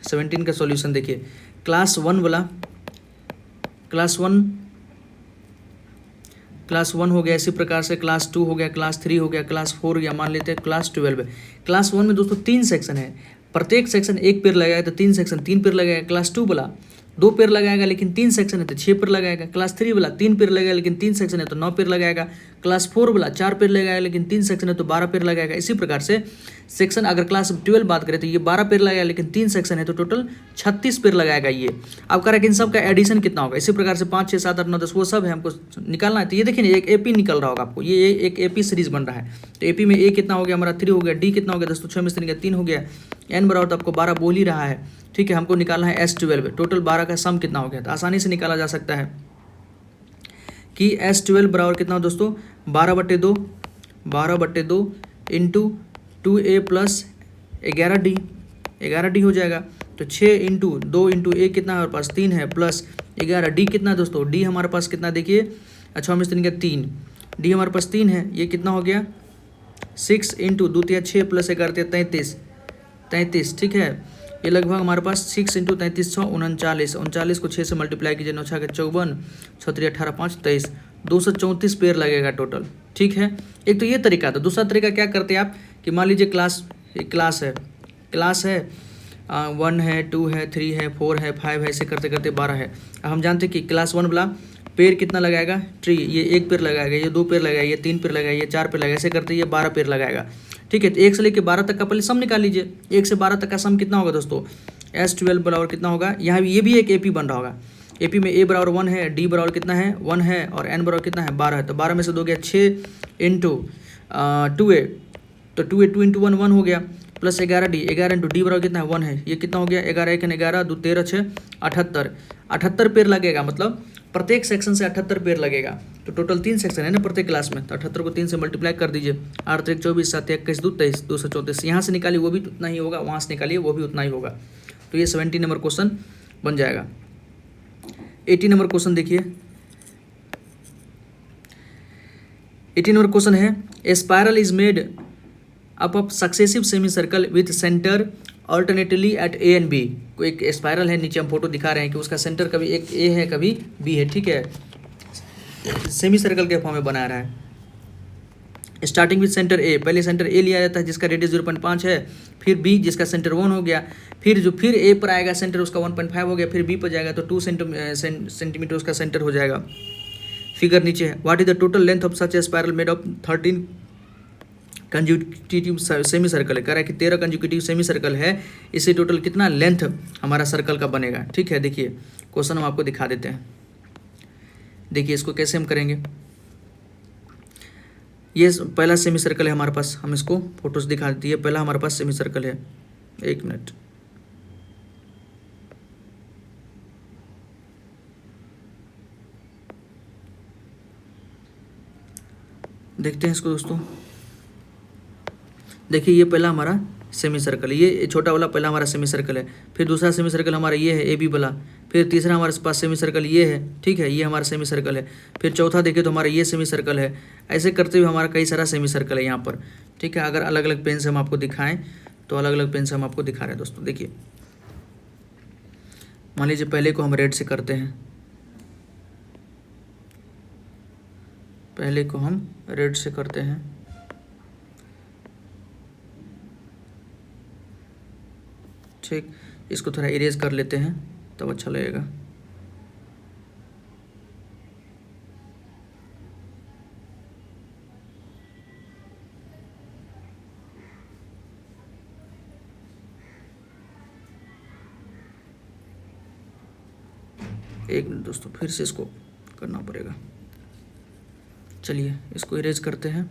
17 का सॉल्यूशन देखिए, क्लास 1 वाला, क्लास 1 हो गया। इसी प्रकार से क्लास 2 हो गया, क्लास 3 हो गया, क्लास 4 हो गया। मान लेते हैं क्लास 12 है। क्लास 1 में दोस्तों 3 सेक्शन है, प्रत्येक सेक्शन 1 पेड़ लगाएगा, तो 3 सेक्शन 3 पेड़ लगाएगा। क्लास 2 वाला 2 पेड़ लगाएगा लेकिन 3 सेक्शन है तो 6 पेड़ लगाएगा। क्लास 3 वाला 3 पेड़ लगाएगा लेकिन 3 सेक्शन है तो 9 पेड़ लगाएगा। क्लास 4 वाला 4 पेड़ लगाएगा लेकिन 3 सेक्शन है तो 12 पेड़ लगाएगा। इसी प्रकार से सेक्शन, अगर क्लास 12 बात करें तो ये 12 पेड़ लगाएगा लेकिन 3 सेक्शन है तो टोटल 36 पेड़ लगाएगा ये। अब कह रहा है कि इन सब का एडिशन कितना होगा। इसी प्रकार से 5, 6, 7, 8, 9, 10 वो सब है, हमको निकालना है। तो ये देखिए, एक एपी निकल रहा होगा आपको, ये एक एपी सीरीज बन रहा है। तो एपी में ए कितना हो गया हमारा? 3 हो गया। डी कितना हो गया दोस्तों? 6 में से 3 3 हो गया। एन बराबर तो आपको 12 बोल ही रहा है, ठीक है। हमको निकालना है S12, टोटल 12 का सम कितना हो गया। तो आसानी से निकाला जा सकता है कि S12 बराबर कितना हो दोस्तों? 12/2 into 2A plus 11D, 11D हो जाएगा। तो 6 इंटू 2 इंटू A कितना है हमारे पास? 3 है, प्लस 11। डी कितना है दोस्तों? डी हमारे पास कितना देखिए, अच्छा में 3 डी हमारे पास 3 है। ये कितना हो गया? 6 इंटू 2 3 6 प्लस 11 33, ठीक है। ये लगभग हमारे पास 6 इंटू 33 39, 39 को 6 से मल्टीप्लाई कीजिए, 9 6 54, 6 3 18 5 23, 234 पेड़ लगेगा टोटल, ठीक है। एक तो ये तरीका था। दूसरा तरीका क्या करते हैं आप कि मान लीजिए क्लास है 1 है, 2 है, 3 है, 4 है, 5 है, ऐसे करते करते 12 है। अब हम जानते हैं कि क्लास 1 वाला पेड़ कितना लगाएगा? ट्री, ये 1 पेड़ लगाएगा, ये 2 पेड़ लगाएगा, ये 3 पेड़ लगाएगा, ये 4 पेड़ लगाएगा, ऐसे करते ये 12 पेड़ लगाएगा, ठीक है। तो 1 से लेकर 12 तक का पहले सम निकाल लीजिए। 1 से 12 तक का सम कितना होगा दोस्तों? S12 बराबर कितना होगा? यहाँ ये भी एक एपी बन रहा होगा। एपी में A बराबर 1 है, डी बराबर कितना है? 1 है, और N बराबर कितना है? 12 है। तो 12 में से 2 गया 6 इंटू 2A, तो 2A 2 इंटू 1 हो गया, प्लस 11D, 11 इंटू डी बराबर कितना है? 1 है। ये कितना हो गया? 11 1 11, 2 13 6 78, 78 पेड़ लगेगा। मतलब प्रत्येक सेक्शन से 78 पेड़ लगेगा। तो टोटल 3 सेक्शन है ना प्रत्येक क्लास में, तो 78 को 3 से मल्टीप्लाई कर दीजिए। 8 3 24, 7 21 2 23, 234। यहाँ से निकालिए वो भी उतना ही होगा, वहाँ से निकालिए वो भी उतना ही होगा। तो ये 70 नंबर क्वेश्चन बन जाएगा। 80 नंबर क्वेश्चन देखिए। 80 नंबर क्वेश्चन है, a spiral is made up of successive semi circle with centre alternatively at A and B। कोई एक स्पायरल है, नीचे हम फोटो दिखा रहे हैं कि उसका सेंटर कभी एक A है कभी B है, ठीक है। सेमी सर्कल के फॉर्म में बना रहा है। स्टार्टिंग विथ सेंटर A, पहले सेंटर A लिया जाता है जिसका रेडियस 0.5 है, फिर B जिसका सेंटर 1 हो गया, फिर A पर आएगा सेंटर उसका 1.5 हो गया, फिर B पर जाएगा तो 2 सेंटीमीटर उसका सेंटर हो जाएगा। फिगर नीचे है। What is the total length of such A spiral made of 13 consecutive semi circle है, कह रहा है कि 13 कंजिक्यूटिव सेमी सर्कल है, इससे टोटल कितना लेंथ हमारा सर्कल का बनेगा। ठीक है, देखिए क्वेश्चन हम आपको दिखा देते हैं। देखिए इसको कैसे हम करेंगे। ये पहला सेमी सर्कल है हमारे पास, हम इसको फोटोज दिखा देते हैं। पहला हमारे पास सेमी सर्कल है, 1 मिनट, देखते हैं इसको दोस्तों। देखिए ये पहला हमारा सेमी सर्कल है, ये छोटा वाला पहला हमारा सेमी सर्कल है। फिर दूसरा सेमी सर्कल हमारा ये है, ए बी वाला। फिर तीसरा हमारे पास सेमी सर्कल ये है, ठीक है, ये हमारा सेमी सर्कल है। फिर चौथा देखिए तो हमारा ये सेमी सर्कल है। ऐसे करते हुए हमारा कई सारा सेमी सर्कल है यहाँ पर। ठीक है, अगर अलग अलग पेन से हम आपको दिखाएं तो अलग अलग पेन से हम आपको दिखा रहे हैं दोस्तों। देखिए मान लीजिए पहले को हम रेड से करते हैं, पहले को हम रेड से करते हैं। ठीक, इसको थोड़ा इरेज कर लेते हैं तब अच्छा लगेगा। एक मिनट दोस्तों, फिर से इसको करना पड़ेगा। चलिए इसको इरेज करते हैं।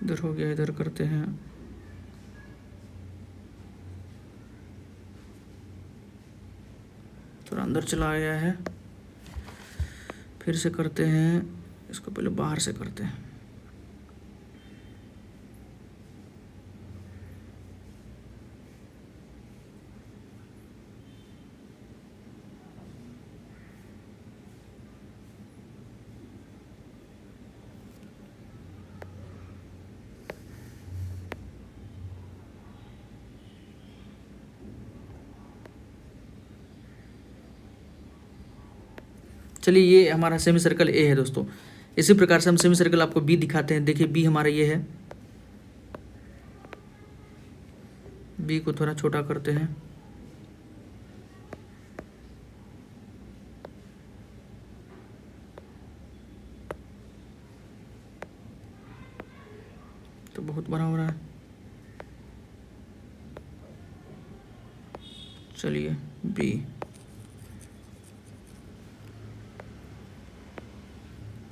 इधर हो गया, इधर करते हैं। थोड़ा अंदर चला गया है, फिर से करते हैं। इसको पहले बाहर से करते हैं। चलिए ये हमारा सेमी सर्कल ए है दोस्तों। इसी प्रकार से हम सेमी सर्कल आपको बी दिखाते हैं। देखिए बी हमारा ये है, बी को थोड़ा छोटा करते हैं। तो बहुत बड़ा हो रहा है। चलिए बी,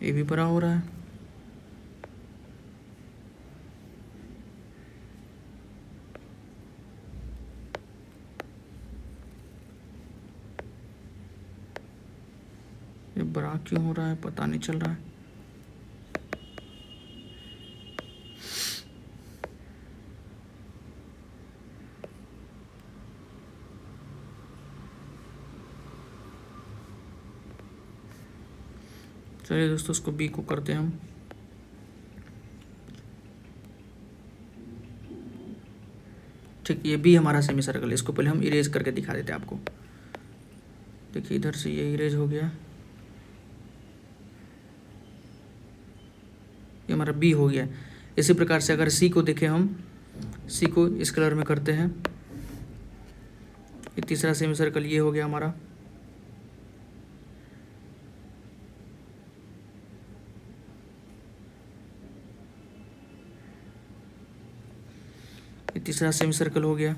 ये भी बड़ा हो रहा है। ये बड़ा क्यों हो रहा है पता नहीं चल रहा है। चलिए दोस्तों इसको बी को करते हैं हम। ठीक, ये बी हमारा सेमी सर्कल है। इसको पहले हम इरेज करके दिखा देते हैं आपको। देखिए इधर से ये इरेज हो गया, ये हमारा बी हो गया। इसी प्रकार से अगर सी को देखें हम, सी को इस कलर में करते हैं। ये तीसरा सेमी सर्कल ये हो गया हमारा। ये तीसरा सेमी सर्कल हो गया।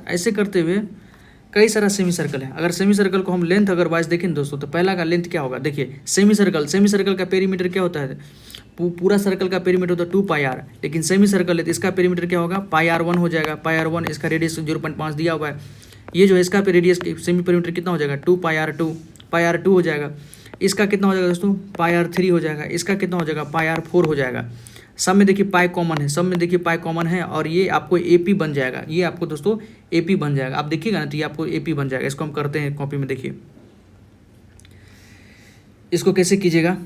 ऐसे करते हुए कई सारा सेमी सर्कल है। अगर सेमी सर्कल को हम लेंथ अगर वाइज देखें दोस्तों, तो पहला का लेंथ क्या होगा। देखिए सेमी सर्कल का पेरीमीटर क्या होता है, पूरा सर्कल का पेरीमीटर होता है 2 पाई आर, लेकिन सेमी सर्कल है तो इसका पेरीमीटर क्या होगा, पाई आर 1 हो जाएगा। पाई आर 1, इसका रेडियस 0.5 दिया हुआ है। ये जो है इसका रेडियस सेमी पेरीमीटर कितना हो जाएगा, 2 पाई आर 2, पाई आर 2 हो जाएगा। इसका कितना हो जाएगा दोस्तों, पाई आर 3 हो जाएगा। इसका कितना हो जाएगा, पाई आर 4 हो जाएगा। सब में देखिए पाई कॉमन है, सब में देखिए पाई कॉमन है, और ये आपको एपी बन जाएगा। ये आपको दोस्तों एपी बन जाएगा। आप देखिएगा ना तो ये आपको एपी बन जाएगा। इसको हम करते हैं कॉपी में। देखिए इसको कैसे कीजिएगा।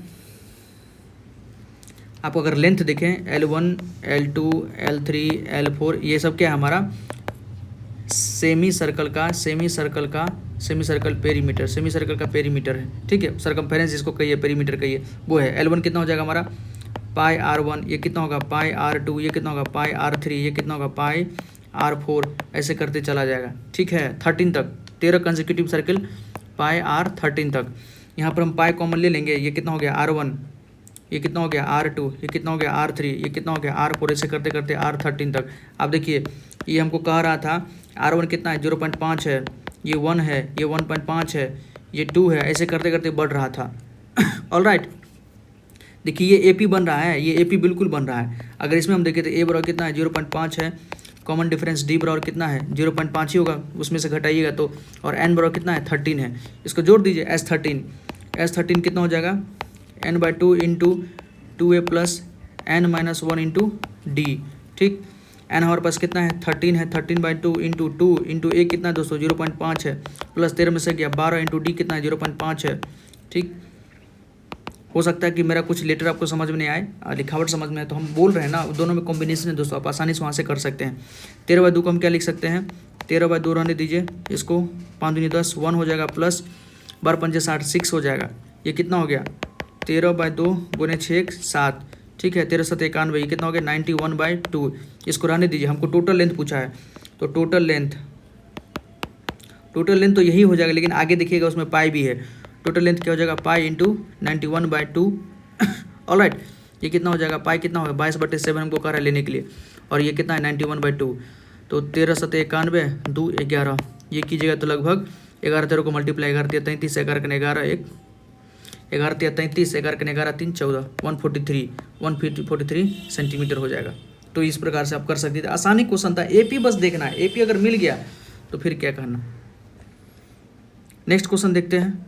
आप अगर लेंथ देखें L1, L2, L3, L4, ये सब क्या है हमारा semi circle perimeter, semi circle का पेरीमीटर है। ठीक है, सरकमफेरेंस जिसको कहिए, पेरीमीटर कहिए, वो है। L1 कितना हो जाएगा हमारा पाई R1, ये कितना होगा पाई R2, ये कितना होगा पाई R3, ये कितना होगा पाई R4, ऐसे करते चला जाएगा। ठीक है, 13 तक, 13 कंसेक्यूटिव सर्किल पाई R13 तक। यहाँ पर हम पाई कॉमन ले लेंगे, ये कितना हो गया R1, ये कितना हो गया R2, ये कितना हो गया R3, ये कितना हो गया R4, ऐसे करते करते R13 तक। अब देखिए ये हमको कह रहा था R1 कितना है 0.5 है, ये 1 है, ये 1.5 है, ये 2 है, ऐसे करते करते बढ़ रहा था। ऑलराइट, देखिए ये AP बन रहा है, ये AP बिल्कुल बन रहा है। अगर इसमें हम देखें तो A बराबर कितना है 0.5 है, कॉमन डिफरेंस D बराबर कितना है 0.5 ही होगा, उसमें से घटाइएगा तो, और N बराबर कितना है 13 है, इसको जोड़ दीजिए S13 कितना हो जाएगा N/2 into 2A plus N-1 into D। ठीक, N हमारे पास कितना है 13 है, 13/2 इंटू 2 इंटू A कितना है दोस्तों 0.5 है, प्लस 13 में से गया 12 इंटू D कितना है 0.5 है। ठीक, हो सकता है कि मेरा कुछ लेटर आपको समझ में नहीं आए, लिखावट समझ में आए, तो हम बोल रहे हैं ना, दोनों में कॉम्बिनेशन है दोस्तों, आप आसानी से वहाँ से कर सकते हैं। 13/2 को हम क्या लिख सकते हैं 13/2 रहने दीजिए, इसको 5 दूनी 10 1 हो जाएगा, प्लस 12 पंजे 60 6 हो जाएगा, ये कितना हो गया 13/2 गुने 6 7। ठीक है, 13 7 91, ये कितना हो गया 91/2। इसको रहने दीजिए, हमको टोटल लेंथ पूछा है, तो टोटल लेंथ तो यही हो जाएगा, लेकिन आगे देखिएगा उसमें पाई भी है। टोटल लेंथ क्या हो जाएगा पाई इंटू 91/2। ऑलराइट, ये कितना हो जाएगा पाई कितना होगा 22/7 हमको कह रहा है लेने के लिए, और ये कितना है 91/2, तो 13 7 91 2 11, ये कीजिएगा तो लगभग 11 13 को मल्टीप्लाई 11 3 33 11 के 11 1 11 3 33 11 के 11 3 14 143 सेंटीमीटर हो जाएगा। तो इस प्रकार से आप कर सकते थे, आसानी क्वेश्चन था, AP बस देखना है, AP अगर मिल गया तो फिर क्या कहना। नेक्स्ट क्वेश्चन देखते हैं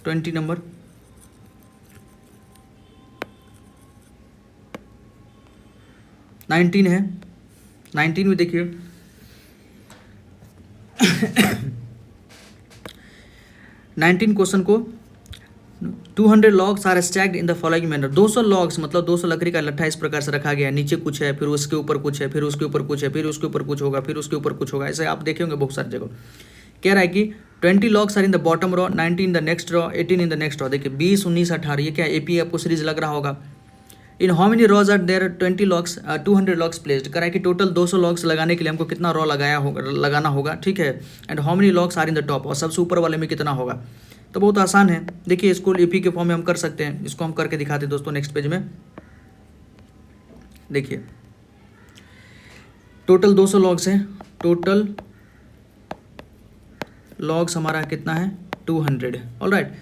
20 नंबर। नाइनटीन है, 19 में देखिए 19 क्वेश्चन को 200 logs are stacked in the following manner. 200 logs मतलब 200 लकड़ी का लट्ठा इस प्रकार से रखा गया है, नीचे कुछ है, फिर उसके ऊपर कुछ है, फिर उसके ऊपर कुछ है, फिर उसके ऊपर कुछ होगा, फिर उसके ऊपर कुछ होगा, ऐसे आप देखे होंगे बहुत सारी जगह। कह रहा है कि 20 logs are in the bottom row, 19 in the next row, 18 in the next row. देखिए 20 19 18, ये क्या AP आपको सीरीज लग रहा होगा। In how many rows are there 20 logs 200 logs placed. कह रहा है कि टोटल 200 लॉग्स लगाने के लिए हमको कितना रॉ लगाना होगा। ठीक है, and how many logs are in the top, और सबसे ऊपर वाले में कितना होगा। तो बहुत आसान है, देखिए इसको AP के फॉर्म में हम कर सकते हैं, इसको हम करके दिखाते हैं दोस्तों नेक्स्ट पेज में। देखिए टोटल 200 लॉग्स हैं, टोटल लॉग्स हमारा कितना है 200। ऑलराइट,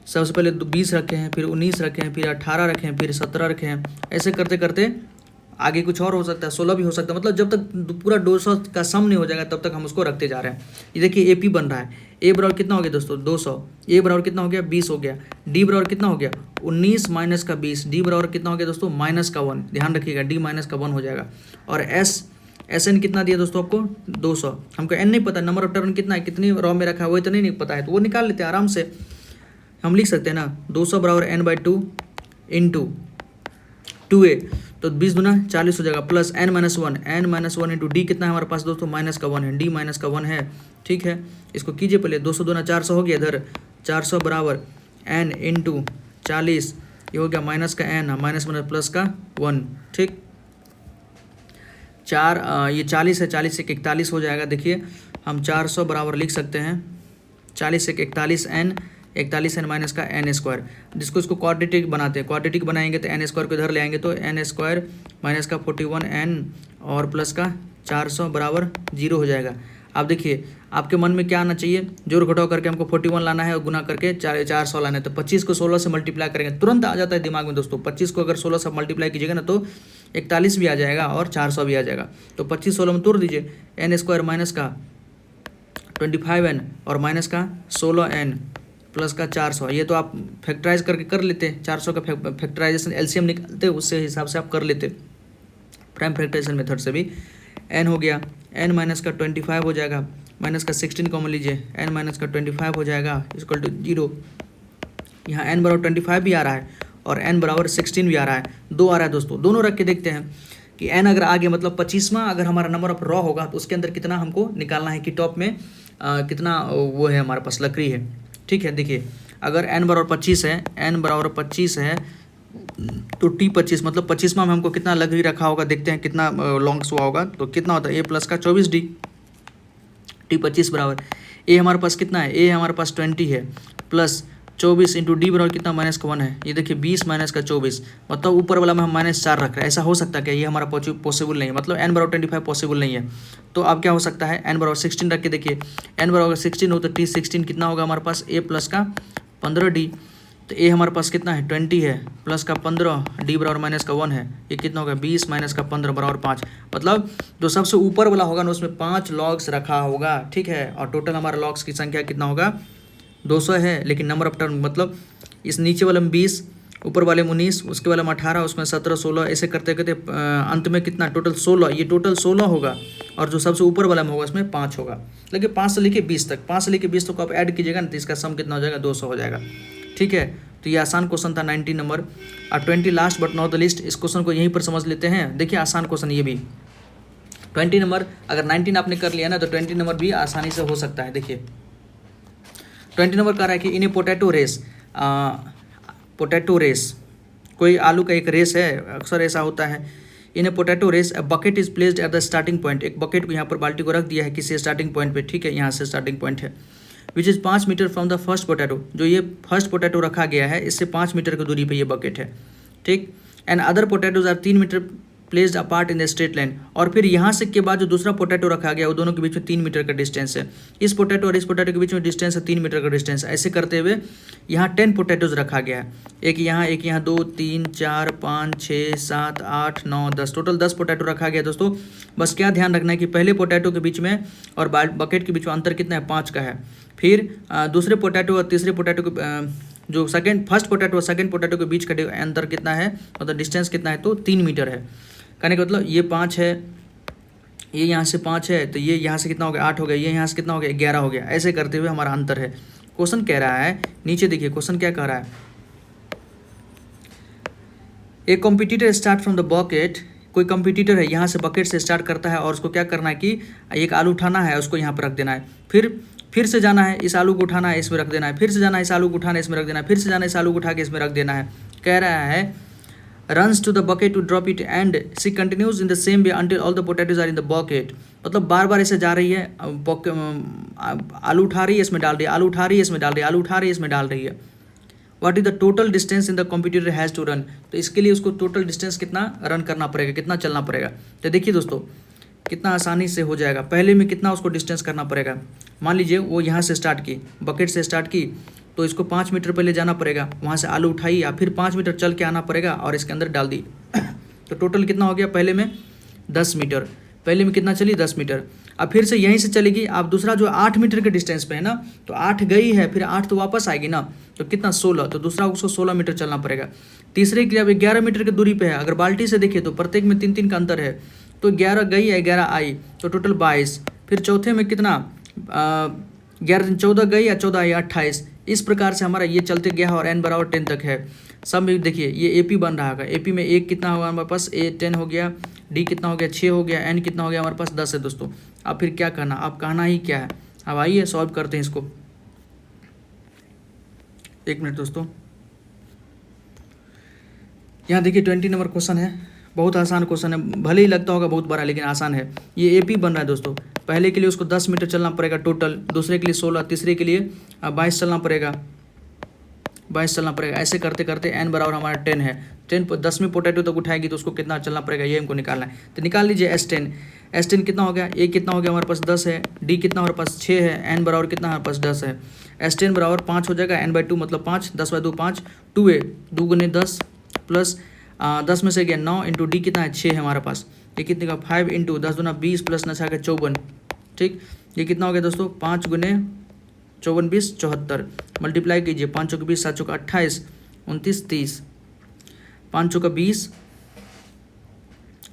सबसे पहले 20 रखे हैं, फिर 19 रखे हैं, फिर 18 रखे हैं, फिर 17 रखे हैं, ऐसे करते करते आगे कुछ और हो सकता है, 16 भी हो सकता है, मतलब जब तक पूरा 200 का सम नहीं हो जाएगा तब तक हम उसको रखते जा रहे हैं। ये देखिए AP बन रहा है, A बराबर कितना हो गया दोस्तों 200, A बराबर कितना हो गया 20 हो गया, D बराबर कितना हो गया 19 माइनस का 20, D बराबर कितना हो गया दोस्तों -1, ध्यान रखिएगा D -1 हो जाएगा। और SN कितना दिया दोस्तों आपको 200, हमको N नहीं पता, नंबर ऑफ टर्न कितना है, कितनी रॉ में रखा है वो इतना नहीं पता है, तो वो निकाल लेते हैं आराम से। हम लिख सकते हैं ना 200 बराबर N/2 इंटू 2A, तो 20 दूना 40 हो जाएगा, प्लस N-1 इंटू D कितना है हमारे पास दोस्तों -1 है, D -1 है। ठीक है, इसको कीजिए पहले, 200 दूना 400 हो गया, इधर 400 बराबर N इंटू 40, ये हो गया माइनस का N, माइनस प्लस का 1। ठीक, ये 40 है, 40 से 41 हो जाएगा। देखिए हम 400 बराबर लिख सकते हैं 40 से 41 N, 41 N माइनस का N², जिसको इसको क्वाड्रेटिक बनाते हैं, क्वाड्रेटिक बनाएंगे तो N² को इधर ले आएंगे, तो N² माइनस का 41 N और प्लस का 400 बराबर 0 हो जाएगा। आप देखिए आपके मन में क्या आना चाहिए, जोड़ घटाव करके हमको 41 लाना है और गुना करके 400 लाना है, तो 25 को 16 से मल्टीप्लाई करेंगे, तुरंत आ जाता है दिमाग में दोस्तों। 25 को अगर 16 से मल्टीप्लाई कीजिएगा ना तो 41 भी आ जाएगा और 400 भी आ जाएगा, तो 25 16 में तोड़ दीजिए, N² माइनस का 25N और माइनस का 16N प्लस का 400, ये तो आप फैक्टराइज करके कर लेते, 400 का फैक्टराइजेशन LCM निकालते, उससे हिसाब से आप कर लेते प्राइम फैक्टराइजेशन मेथड से भी। N हो गया, N माइनस का 25 हो जाएगा, माइनस का 16 कॉमन लीजिए, N माइनस का 25 हो जाएगा इक्वल टू 0। यहाँ N बराबर 25 भी आ रहा है और N बराबर 16 भी आ रहा है, 2 आ रहा है दोस्तों। दोनों रख के देखते हैं कि N अगर आ गया मतलब 25वां अगर हमारा नंबर ऑफ रॉ होगा तो उसके अंदर कितना हमको निकालना है कि टॉप में कितना वो है हमारे पास लकड़ी है। ठीक है, देखिए अगर N बराबर 25 है, N बराबर 25 है, तो T25 मतलब 25वां में हमको कितना लग ही रखा होगा, देखते हैं कितना लॉन्ग्स हुआ होगा। तो कितना होता है A प्लस का 24D, T25 बराबर A हमारे पास कितना है, A हमारे पास 20 है प्लस 24 इंटू डी बराबर कितना -1 है। ये देखिए 20 माइनस का 24, मतलब ऊपर वाला में हम -4 रख रहे हैं। ऐसा हो सकता है क्या, ये हमारा पॉसिबल नहीं है, मतलब n बराबर 25 पॉसिबल नहीं है। तो अब क्या हो सकता है, n बराबर 16 रख के देखिए, n बराबर 16 हो तो T16 कितना होगा हमारे पास, A प्लस का 15D। तो A हमारे पास कितना है 20 है प्लस का 15, D बराबर -1 है। ये कितना होगा 20 माइनस का 15 बराबर 5, मतलब जो सबसे ऊपर वाला होगा ना उसमें 5 लॉग्स रखा होगा, ठीक है। और टोटल हमारा लॉग्स की संख्या कितना होगा 200 है, लेकिन नंबर ऑफ टर्म मतलब इस नीचे वाले में 20, ऊपर वाले में 19, उसके वाले में 18, उसमें 17, 16, ऐसे करते करते अंत में कितना टोटल 16, ये टोटल 16 होगा। और जो सबसे ऊपर वाला में होगा इसमें 5 होगा। लेकिन 5 से लेके 20 तक, 5 से लेके 20 तक आप ऐड कीजिएगा ना तो इसका सम कितना हो जाएगा 200 हो जाएगा, ठीक है। तो ये आसान क्वेश्चन था 19 नंबर। और 20 last but not the list, इस क्वेश्चन को यहीं पर समझ लेते हैं। देखिए आसान क्वेश्चन ये भी 20 नंबर, अगर 19 आपने कर लिया ना तो 20 नंबर भी आसानी से हो सकता है। देखिए 20 नंबर कह रहा है कि इन ए पोटैटो रेस, कोई आलू का एक रेस है, अक्सर ऐसा होता है। In a potato race a bucket is placed at the starting point, एक बकेट को यहाँ पर बाल्टी को रख दिया है किसी स्टार्टिंग पॉइंट पे, ठीक है, यहाँ से स्टार्टिंग पॉइंट है। Which is 5 meter from the first potato, जो ये फर्स्ट पोटैटो रखा गया है इससे 5 मीटर की दूरी पे ये बकेट है, ठीक। And other potatoes are 3 meter placed apart in the straight line, और फिर यहाँ से के बाद जो दूसरा पोटैटो रखा गया वो दोनों के बीच में 3 मीटर का डिस्टेंस है। इस पोटैटो और इस पोटैटो के बीच में डिस्टेंस है 3 मीटर का डिस्टेंस। ऐसे करते हुए यहाँ 10 पोटैटोज रखा गया है, एक यहाँ 2 3 4 5 6 7 8 9 10, टोटल 10 पोटैटो रखा गया दोस्तों। बस क्या ध्यान रखना है कि पहले पोटैटो के बीच में और बकेट के बीच में अंतर कितना है 5 का है। फिर दूसरे पोटैटो और तीसरे पोटैटो के जो फर्स्ट पोटैटो और सेकंड पोटैटो के बीच का अंतर कितना है, मतलब डिस्टेंस कितना है, तो 3 मीटर है। कहने का मतलब ये 5 है, ये यहाँ से 5 है, तो ये यहाँ से कितना हो गया 8 हो गया, ये यहाँ से कितना हो गया 11 हो गया। ऐसे करते हुए हमारा अंतर है। क्वेश्चन कह रहा है, नीचे देखिए क्वेश्चन क्या कह रहा है, एक competitor start from the bucket, कोई कॉम्पिटिटर है यहाँ से बकेट से स्टार्ट करता है और उसको क्या करना है कि एक आलू उठाना है, उसको यहाँ पर रख देना है, फिर से जाना है, इस आलू को उठाना है, इसमें रख देना है, फिर से जाना है, इस आलू को उठाना है, इसमें रख देना है, फिर से जाना है, इस आलू को उठा के इसमें रख देना है। कह रहा है runs to the bucket to drop it and she continues in the same way until all the potatoes are in the bucket, मतलब बार बार ऐसे जा रही है, आलू उठा रही है इसमें डाल रही है, आलू उठा रही है इसमें डाल रही है, आलू उठा रही है इसमें डाल रही है। What is the total distance in the computer has to run, तो इसके लिए उसको टोटल डिस्टेंस कितना रन करना पड़ेगा, कितना चलना पड़ेगा। तो देखिए दोस्तों कितना आसानी से हो जाएगा। पहले में कितना उसको डिस्टेंस करना पड़ेगा, मान लीजिए वो यहाँ से स्टार्ट की, बकेट से स्टार्ट की, तो इसको 5 मीटर पहले जाना पड़ेगा, वहाँ से आलू उठाई या फिर 5 मीटर चल के आना पड़ेगा और इसके अंदर डाल दी। तो टोटल कितना हो गया, पहले में 10 मीटर, पहले में कितना चली 10 मीटर। अब फिर से यहीं से चलेगी, आप दूसरा जो 8 मीटर के डिस्टेंस पे है ना, तो 8 गई है, फिर 8 तो वापस आएगी ना, तो कितना 16, तो दूसरा उसको 16 मीटर चलना पड़ेगा। तीसरे के लिए अब 11 मीटर की दूरी पे है, अगर बाल्टी से देखिए तो प्रत्येक में 3-3 का अंतर है, तो 11 गई है 11 आई, तो टोटल 22। फिर चौथे में कितना 11 14 गई या 14 आई 28। इस प्रकार से हमारा ये चलते गया है और n बराबर 10 तक है। सब में देखिए ये एपी बन रहा है, एपी में एक कितना होगा हमारे पास, ए 10 हो गया, डी कितना हो गया 6 हो गया, एन कितना हो गया हमारे पास 10 है दोस्तों। अब फिर क्या करना, अब कहना ही क्या है। अब आइए सॉल्व करते हैं इसको, एक मिनट दोस्तों। यहाँ देखिए 20 नंबर क्वेश्चन है, बहुत आसान क्वेश्चन है, भले ही लगता होगा बहुत बड़ा लेकिन आसान है। ये एपी बन रहा है दोस्तों, पहले के लिए उसको 10 मीटर चलना पड़ेगा टोटल, दूसरे के लिए 16, तीसरे के लिए 22 चलना पड़ेगा, 22 चलना पड़ेगा। ऐसे करते करते एन बराबर हमारा 10 है, 10वीं पोटैटो तक उठाएगी तो उसको कितना चलना पड़ेगा ये हमको निकालना है। तो निकाल लीजिए S10 कितना हो गया, ए कितना हो गया हमारे पास 10 है, डी कितना हमारे पास 6 है, एन बराबर कितना हमारे पास 10 है। S10 बराबर 5 हो जाएगा, n/2 मतलब 5, 10/2 5, 2 है, 2 गुने 10 प्लस 10 में से गया 9 इंटू डी कितना है 6 है हमारे पास, ये कितने का 5 इंटू 10 दूना 20 प्लस 9 का 54, ठीक। ये कितना हो गया दोस्तों 5 गुने 54 20 74, मल्टीप्लाई कीजिए 5 चौके 20 7 चौके 28 29 30, 5 चौके 20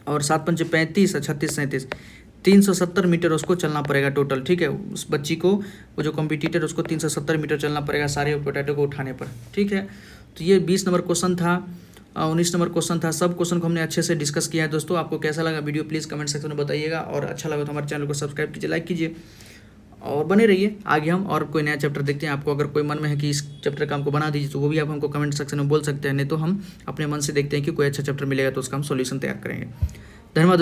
और 7 पंचे 35 और 36 37, 370 मीटर उसको चलना पड़ेगा टोटल, ठीक है। उस बच्ची को, वो जो कॉम्पिटिटर उसको 370 मीटर चलना पड़ेगा सारे पोटैटो को उठाने पर, ठीक है। तो ये 20 नंबर क्वेश्चन था, 19 नंबर क्वेश्चन था। सब क्वेश्चन को हमने अच्छे से डिस्कस किया है दोस्तों। आपको कैसा लगा वीडियो प्लीज़ कमेंट सेक्शन में बताइएगा, और अच्छा लगा तो हमारे चैनल को सब्सक्राइब कीजिए, लाइक कीजिए और बने रहिए। आगे हम और कोई नया चैप्टर देखते हैं। आपको अगर कोई मन में है कि इस चैप्टर का हमको बना दीजिए तो वो भी आप हमको कमेंट सेक्शन में बोल सकते हैं, नहीं तो हम अपने मन से देखते हैं कि कोई अच्छा चैप्टर मिलेगा तो उसका हम सॉल्यूशन तैयार करेंगे। धन्यवाद दोस्तों।